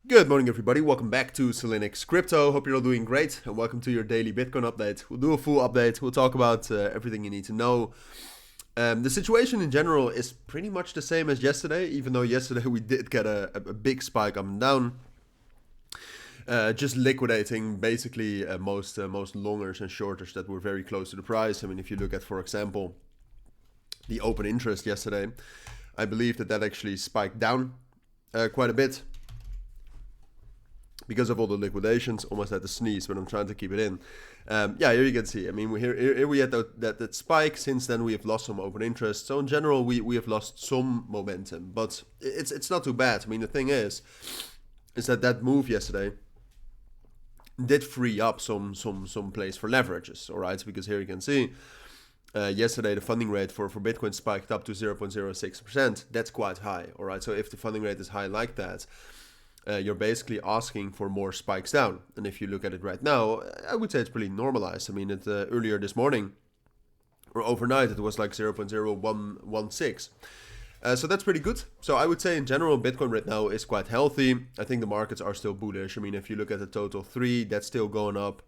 Good morning, everybody. Welcome back to Cilinix Crypto. Hope you're all doing great, and welcome to your daily Bitcoin update. We'll do a full update. We'll talk about everything you need to know. The situation in general is pretty much the same as yesterday, even though yesterday we did get a big spike up and down. Just liquidating basically most longers and shorters that were very close to the price. I mean, if you look at, for example, the open interest yesterday, I believe that actually spiked down quite a bit. Because of all the liquidations, almost had to sneeze, but I'm trying to keep it in. Yeah, here you can see. I mean, here we had that spike. Since then, we have lost some open interest. So in general, we have lost some momentum, but it's not too bad. I mean, the thing is that move yesterday did free up some place for leverages. All right, because here you can see. Yesterday, the funding rate for Bitcoin spiked up to 0.06%. That's quite high. All right, so if the funding rate is high like that, you're basically asking for more spikes down. And if you look at it right now, I would say it's pretty normalized. I mean, earlier this morning or overnight, it was like 0.0116. So that's pretty good. So I would say in general, Bitcoin right now is quite healthy. I think the markets are still bullish. I mean, if you look at the total 3, that's still going up.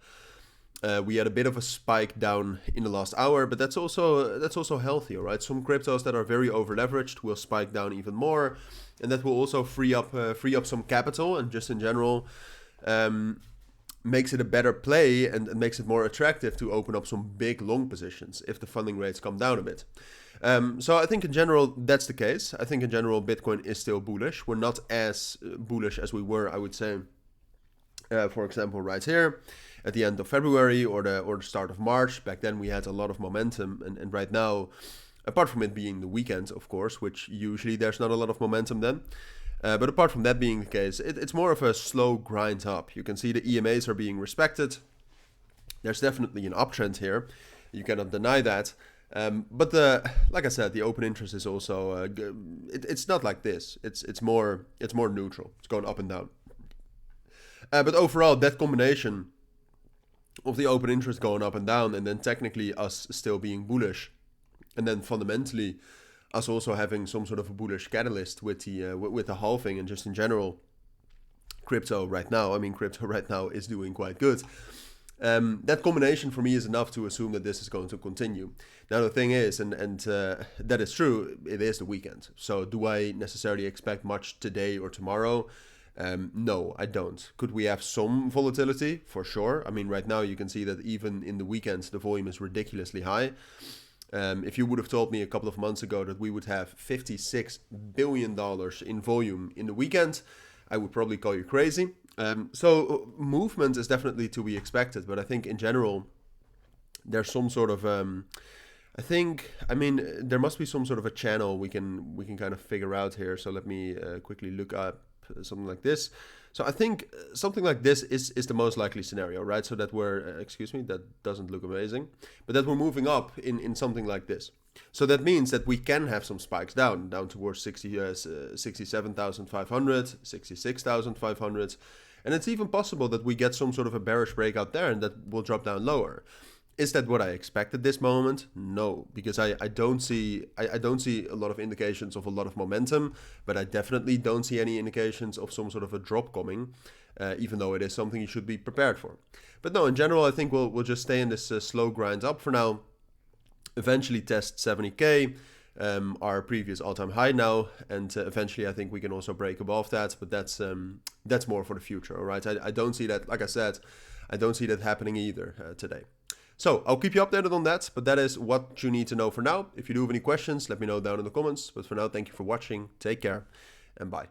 We had a bit of a spike down in the last hour, but that's also healthy, all right? Some cryptos that are very over leveraged will spike down even more, and that will also free up some capital, and just in general makes it a better play and makes it more attractive to open up some big long positions if the funding rates come down a bit. So I think in general that's the case. I think in general Bitcoin is still bullish. We're not as bullish as we were, I would say. For example, right here at the end of February or the start of March. Back then we had a lot of momentum, and right now, apart from it being the weekend, of course, which usually there's not a lot of momentum then. But apart from that being the case, it's more of a slow grind up. You can see the EMAs are being respected. There's definitely an uptrend here. You cannot deny that. But like I said, the open interest is also it's not like this. It's more neutral. It's going up and down. But overall, that combination of the open interest going up and down, and then technically us still being bullish, and then fundamentally us also having some sort of a bullish catalyst with the halving, and just in general, crypto right now is doing quite good. That combination for me is enough to assume that this is going to continue. Now the thing is, and that is true, it is the weekend. So do I necessarily expect much today or tomorrow? No, I don't. Could we have some volatility? For sure. I mean, right now you can see that even in the weekends, the volume is ridiculously high. If you would have told me a couple of months ago that we would have $56 billion in volume in the weekend, I would probably call you crazy. So movement is definitely to be expected, but I think in general, there's some sort of... there must be some sort of a channel we can kind of figure out here. So let me quickly look up something like this. So I think something like this is the most likely scenario, right? So that we're, that doesn't look amazing, but that we're moving up in something like this. So that means that we can have some spikes down towards 67,500, 66,500. And it's even possible that we get some sort of a bearish breakout there and that will drop down lower. Is that what I expect at this moment? No, because I don't see a lot of indications of a lot of momentum, but I definitely don't see any indications of some sort of a drop coming, even though it is something you should be prepared for. But no, in general, I think we'll just stay in this slow grind up for now. Eventually test 70K, our previous all-time high now, and eventually I think we can also break above that. But that's more for the future. All right, I don't see that. Like I said, I don't see that happening either today. So I'll keep you updated on that, but that is what you need to know for now. If you do have any questions, let me know down in the comments. But for now, thank you for watching. Take care and bye.